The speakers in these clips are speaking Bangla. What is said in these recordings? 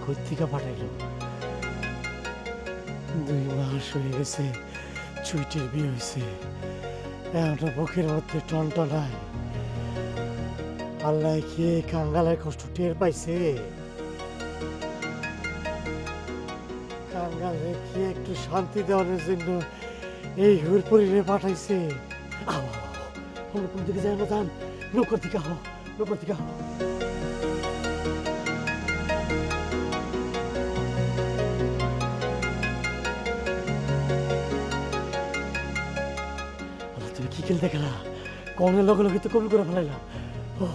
কোত্থেকে পাঠাইল? 2 মাস হয়ে গেছে চুইটির বিয়ে হয়েছে, এখনো বুকের মধ্যে টনটনায়। আল্লাহ কি কাঙ্গালের কষ্ট টের পাইছে? কাঙ্গালে কি একটু শান্তি দেওয়ার জন্য এই হুরপুরিরে পাঠাইছে? কোন দিকে যায় না, যান নৌকর দিকে হও, নৌকর দিকে হও। তুমি কি খেলতে গেলা? কনের লগে লগে তো কবুল করে ফেলাইলা। ও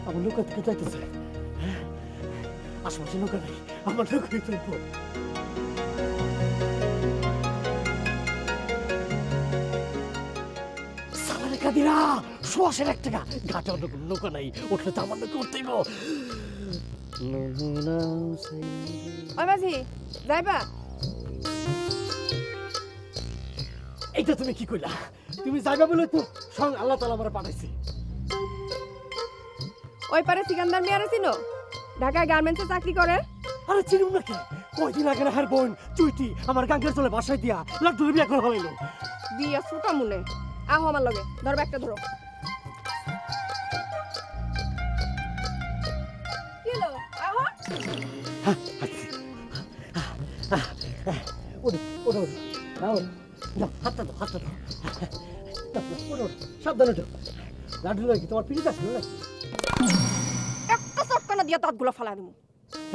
আমার নৌকার দিকে যাইতেছে। হ্যাঁ, আশেপাশে নৌকা নেই, আমার নৌকায় তুলবো। কাদিরা 100 টাকা ঘাটে অন্য কোনো নৌকা নাই, উঠলে তো আমার নৌকা উঠতেইব। ওই মাঝি যাইবা? এইটা তুমি কি কইলা? তুমি যাইবা বলে তো সঙ্গে আল্লাহ তাআলা আমারে পাঠাইছে। ওই পারে সিকান্দার মিয়ারে চিনো? ঢাকায় গার্মেন্টসে চাকরি করে। আরে চিনুম না কে? কয়দিন আগে না হার বোন চুইটি আমার গাঙ্গের চলে বাসায় দিয়া লাড্ডু বিয়া করে ফেলাইলো। বিয়া ছোটা মনে। আহো আমার লগে, ধরো একটা ধরো। কিলো আহো। ওরে ওরে ওরে নাও না, হাতটা দাও, হাতটা দাও। ওরে ওরে সাবধানে দাও। লাড্ডু লাগি তোমার পিঠে যাচ্ছে না? একটা চটকানা দিয়া দাঁতগুলো ফালা দেবো।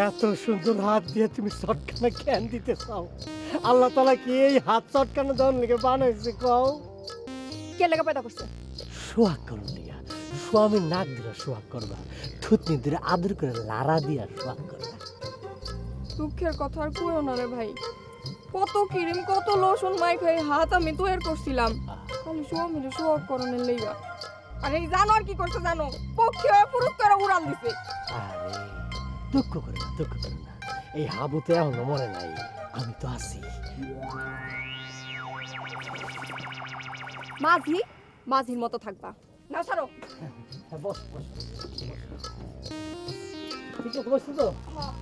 এত সুন্দর হাত দিয়ে তুমি চটকানা কেন দিতে চাও? আল্লাহ তাআলা কি এই হাত চটকানা দেওয়ার লেগে বানাইছে কও? কে লেগে পয়দা করছে? সোহাগ করুন লিগা। স্বামীর নাক দিয়ে সোহাগ করবা, থুতনি দিয়ে আদর করে লারা দিয়া সোহাগ করবা। দুঃখের কথা আর কইও না রে ভাই। কত ক্রিম কত লোশন মাইখাই হাত আমি তৈরি করছিলাম খালি স্বামীরে সোহাগ করণের লেগা। আর এই জানো আর কি করছে জানো? পক্ষী হয়ে পুরুষ করে উড়াল দিছে। আরে দুঃখ করে না, দুঃখ করে না। এই হাবু তো এখনো মরে নাই, আমি তো আছি। মাঝি মাঝির মতো থাকবা না, ছাড়ো। বস বস, ঠিক আছে বসছো তো? হ্যাঁ।